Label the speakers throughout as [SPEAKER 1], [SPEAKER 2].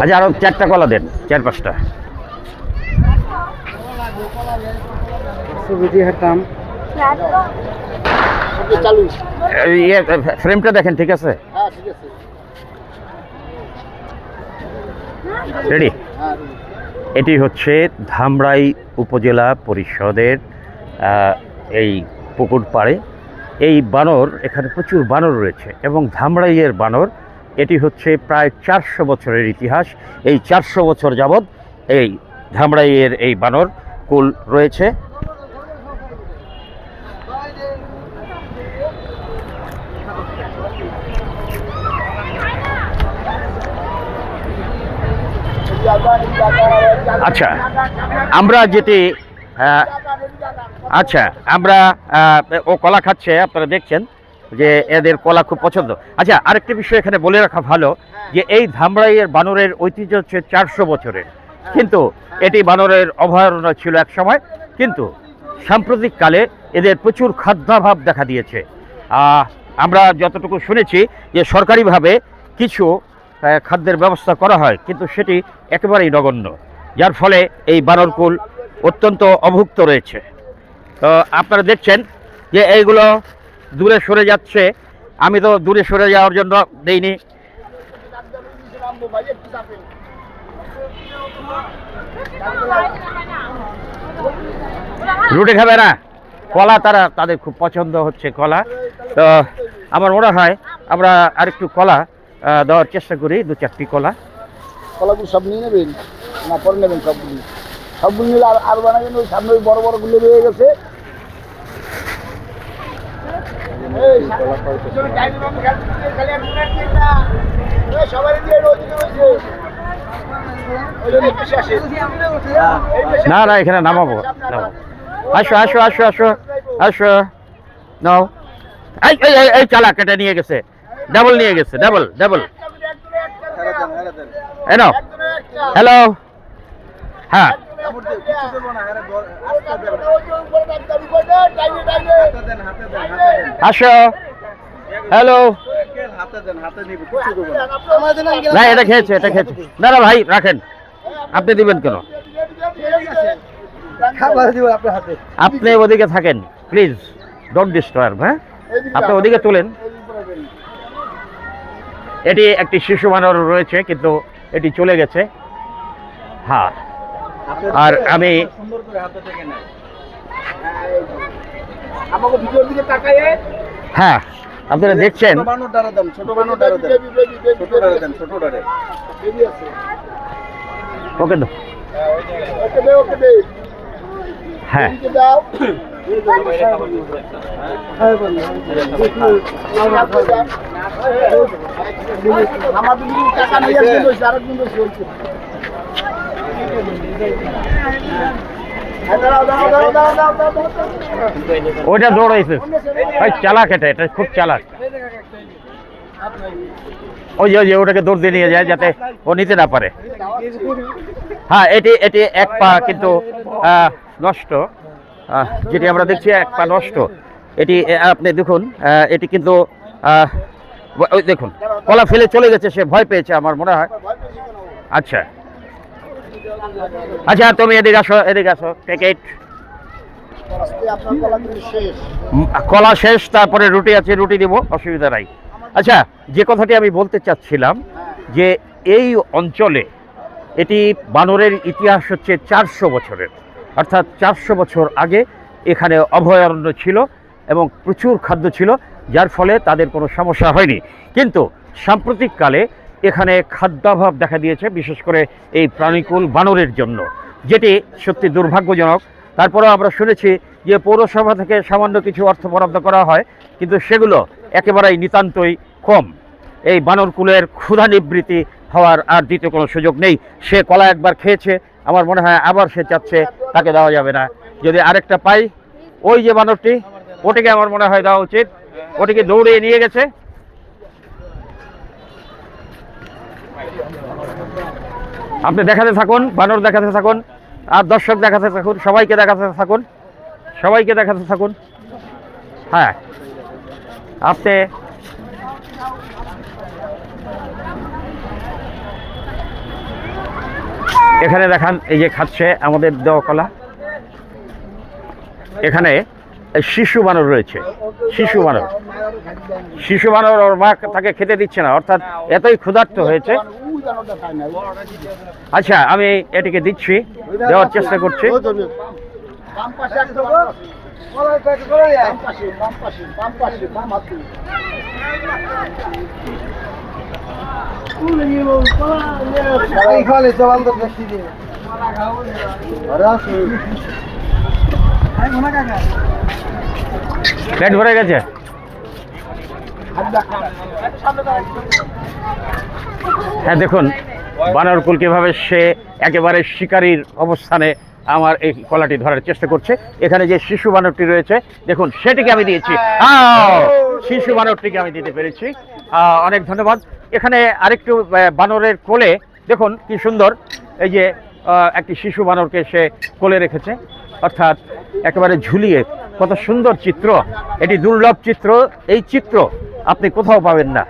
[SPEAKER 1] আচ্ছা, আরো 4টা কলা দেন, 4-5টা। ফ্রেমটা দেখেন, ঠিক আছে? রেডি? এটি হচ্ছে ধামরাই উপজেলা পরিষদের এই পুকুর পাড়ে এই বানর, এখানে প্রচুর বানর রয়েছে এবং ধামরাইয়ের বানর এটি হচ্ছে প্রায় 400 বছরের ইতিহাস। এই 400 বছর যাবৎ এই ধামরাইয়ের এই বানর কুল রয়েছে। আচ্ছা, আমরা যেটি আচ্ছা আমরা ও কলা খাচ্ছে, আপনারা দেখছেন যে এদের কলা খুব পছন্দ। আচ্ছা, আরেকটি বিষয় এখানে বলে রাখা ভালো যে এই ধামরাইয়ের বানরের ঐতিহ্য হচ্ছে 400 বছরের, কিন্তু এটি বানরের অভয়ারণ্য ছিল এক সময়, কিন্তু সাম্প্রতিককালে এদের প্রচুর খাদ্যাভাব দেখা দিয়েছে। আমরা যতটুকু শুনেছি যে সরকারিভাবে কিছু খাদ্যের ব্যবস্থা করা হয়, কিন্তু সেটি একেবারেই নগণ্য, যার ফলে এই বানরকুল অত্যন্ত অভুক্ত রয়েছে। তো আপনারা দেখছেন যে এইগুলো দূরে সরে যাচ্ছে। আমি তো দূরে সরে যাওয়ার জন্য দেইনি। রুটি খাবে না, কলা তাদের খুব পছন্দ হচ্ছে কলা। তো আমার মনে হয় আমরা আরেকটু কলা দেওয়ার চেষ্টা করি, 2-4টি
[SPEAKER 2] কলাগুলো সব নিয়ে নেবেন না পরে নেবেন? সবগুলো নিলে আর বানাবেন। ওই সামনে ওই বড় বড় গুলো রয়ে গেছে।
[SPEAKER 1] না না, এখানে নামাবো। আসো আসো আসো আসো আসো, নাও। এই চালা কেটে নিয়ে গেছে, ডাবল নিয়ে গেছে, ডাবল। হ্যালো, হ্যাঁ আসো। হ্যালো, না এটা খেয়েছে। না না ভাই, রাখেন। আপনি দিবেন কেন? আপনি ওদিকে থাকেন, প্লিজ ডোন্ট ডিস্টার্ব। হ্যাঁ, আপনি ওদিকে তুলেন। এটি একটি শিশু বানর রয়েছে, কিন্তু এটি চলে গেছে। হ্যাঁ, আর আমি হ্যাঁ, আপনারা দেখছেন ওকে। হ্যাঁ, ওইটা দৌড়াইছে ভাই, চালাক। এটা খুব চালাক। ওই যে ওটাকে দৌড় দিয়ে নিয়ে যায় যাতে ও নিতে না পারে। হ্যাঁ, এটি এক পা কিন্তু নষ্ট, যেটি আমরা দেখছি এক পা নষ্ট। এটি আপনি দেখুন, এটি কিন্তু ওই দেখুন কলা ফেলে চলে গেছে, সে ভয় পেয়েছে আমার মনে হয়। আচ্ছা আচ্ছা, তুমি এদিকে আসো, টিকিট। কলা শেষ, তারপরে রুটি আছে, রুটি দিব, অসুবিধা নাই। আচ্ছা, যে কথাটি আমি বলতে চাচ্ছিলাম যে এই অঞ্চলে এটি বানরের ইতিহাস হচ্ছে 400 বছরের, অর্থাৎ 400 বছর আগে এখানে অভয়ারণ্য ছিল এবং প্রচুর খাদ্য ছিল, যার ফলে তাদের কোনো সমস্যা হয়নি। কিন্তু সাম্প্রতিককালে এখানে খাদ্যাভাব দেখা দিয়েছে, বিশেষ করে এই প্রাণীকুল বানরের জন্য, যেটি সত্যি দুর্ভাগ্যজনক। তারপরেও আমরা শুনেছি যে পৌরসভা থেকে সামান্য কিছু অর্থ বরাদ্দ করা হয়, কিন্তু সেগুলো একেবারেই নিতান্তই কম। এই বানরকুলের ক্ষুধা নিবৃত্তি হওয়ার আর দ্বিতীয় কোনো সুযোগ নেই। সে কলা একবার খেয়েছে, আমার মনে হয় আবার সে চাচ্ছে, তাকে দেওয়া যাবে না। যদি আরেকটা পাই, ওই যে বানরটি, ওটিকে আমার মনে হয় দেওয়া উচিত। ওটিকে দৌড়িয়ে নিয়ে গেছে। আপনি দেখাতে থাকুন, বানর দেখাতে থাকুন, আর দর্শক দেখাতে থাকুন, সবাইকে দেখাতে থাকুন। হ্যাঁ, আপনি এখানে দেখান, এই যে খাচ্ছে আমাদের দেওয়া কলা। এখানে শিশু বানর রয়েছে, শিশু বানর। শিশু বানর ওর মা তাকে খেতে দিচ্ছে না, অর্থাৎ এতই ক্ষুধার্ত হয়েছে। আচ্ছা, আমি এটিকে দিচ্ছি, দেওয়ার চেষ্টা করছি। পেট ভরে গেছে। হ্যাঁ, দেখুন বানরকুল কিভাবে সে একেবারে শিকারীর অবস্থানে আমার এই কলাটি ধরার চেষ্টা করছে। এখানে যে শিশু বানরটি রয়েছে দেখুন, সেটিকে আমি দিয়েছি। শিশু বানরটিকে আমি দিতে পেরেছি, অনেক ধন্যবাদ। এখানে আরেকটু বানরের কোলে দেখুন কি সুন্দর, এই যে একটি শিশু বানরকে সে কোলে রেখেছে, অর্থাৎ একেবারে ঝুলিয়ে। কত সুন্দর চিত্র, এটি দুর্লভ চিত্র। এই চিত্র আপনি কোথাও পাবেন না।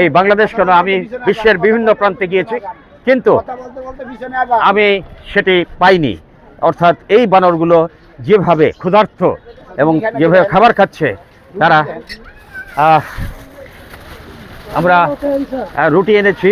[SPEAKER 1] এই বাংলাদেশ কেন, আমি বিশ্বের বিভিন্ন প্রান্তে গিয়েছি, কিন্তু আমি সেটি পাইনি। অর্থাৎ এই বানরগুলো যেভাবে ক্ষুধার্ত এবং যেভাবে খাবার খাচ্ছে তারা। আমরা রুটিও এনেছি।